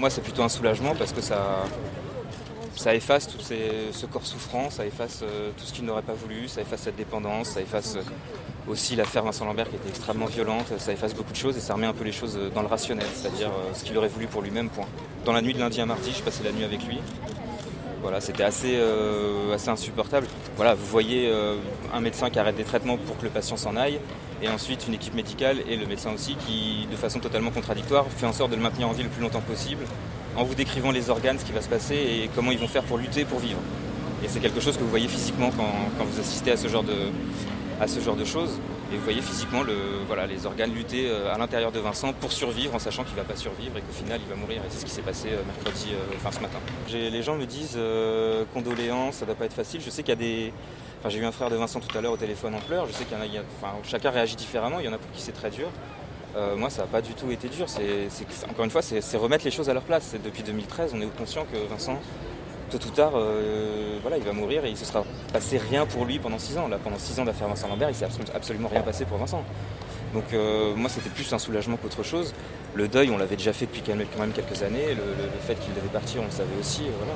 Pour moi, c'est plutôt un soulagement parce que ça efface ce corps souffrant, ça efface tout ce qu'il n'aurait pas voulu, ça efface cette dépendance, ça efface aussi l'affaire Vincent Lambert qui était extrêmement violente, ça efface beaucoup de choses et ça remet un peu les choses dans le rationnel, c'est-à-dire ce qu'il aurait voulu pour lui-même, point. Dans la nuit de lundi à mardi, je passais la nuit avec lui. Voilà, c'était assez insupportable. Voilà, vous voyez un médecin qui arrête des traitements pour que le patient s'en aille, et ensuite une équipe médicale et le médecin aussi qui, de façon totalement contradictoire, fait en sorte de le maintenir en vie le plus longtemps possible, en vous décrivant les organes, ce qui va se passer et comment ils vont faire pour lutter, pour vivre. Et c'est quelque chose que vous voyez physiquement quand vous assistez à ce genre de choses. Et vous voyez physiquement les organes lutter à l'intérieur de Vincent pour survivre en sachant qu'il ne va pas survivre et qu'au final il va mourir. Et c'est ce qui s'est passé mercredi, ce matin. Les gens me disent condoléances, ça ne doit pas être facile. Je sais qu'il y a des... j'ai eu un frère de Vincent tout à l'heure au téléphone en pleurs. Je sais qu'il y en a, chacun réagit différemment. Il y en a pour qui c'est très dur. Moi, ça n'a pas du tout été dur. Encore une fois, c'est remettre les choses à leur place. Depuis 2013, on est conscient que Vincent, tôt ou tard, il va mourir et il ne se sera passé rien pour lui pendant 6 ans. Là, pendant 6 ans d'affaire Vincent Lambert, il ne s'est absolument rien passé pour Vincent. Donc moi, c'était plus un soulagement qu'autre chose. Le deuil, on l'avait déjà fait depuis quand même quelques années. Le fait qu'il devait partir, on le savait aussi. Voilà.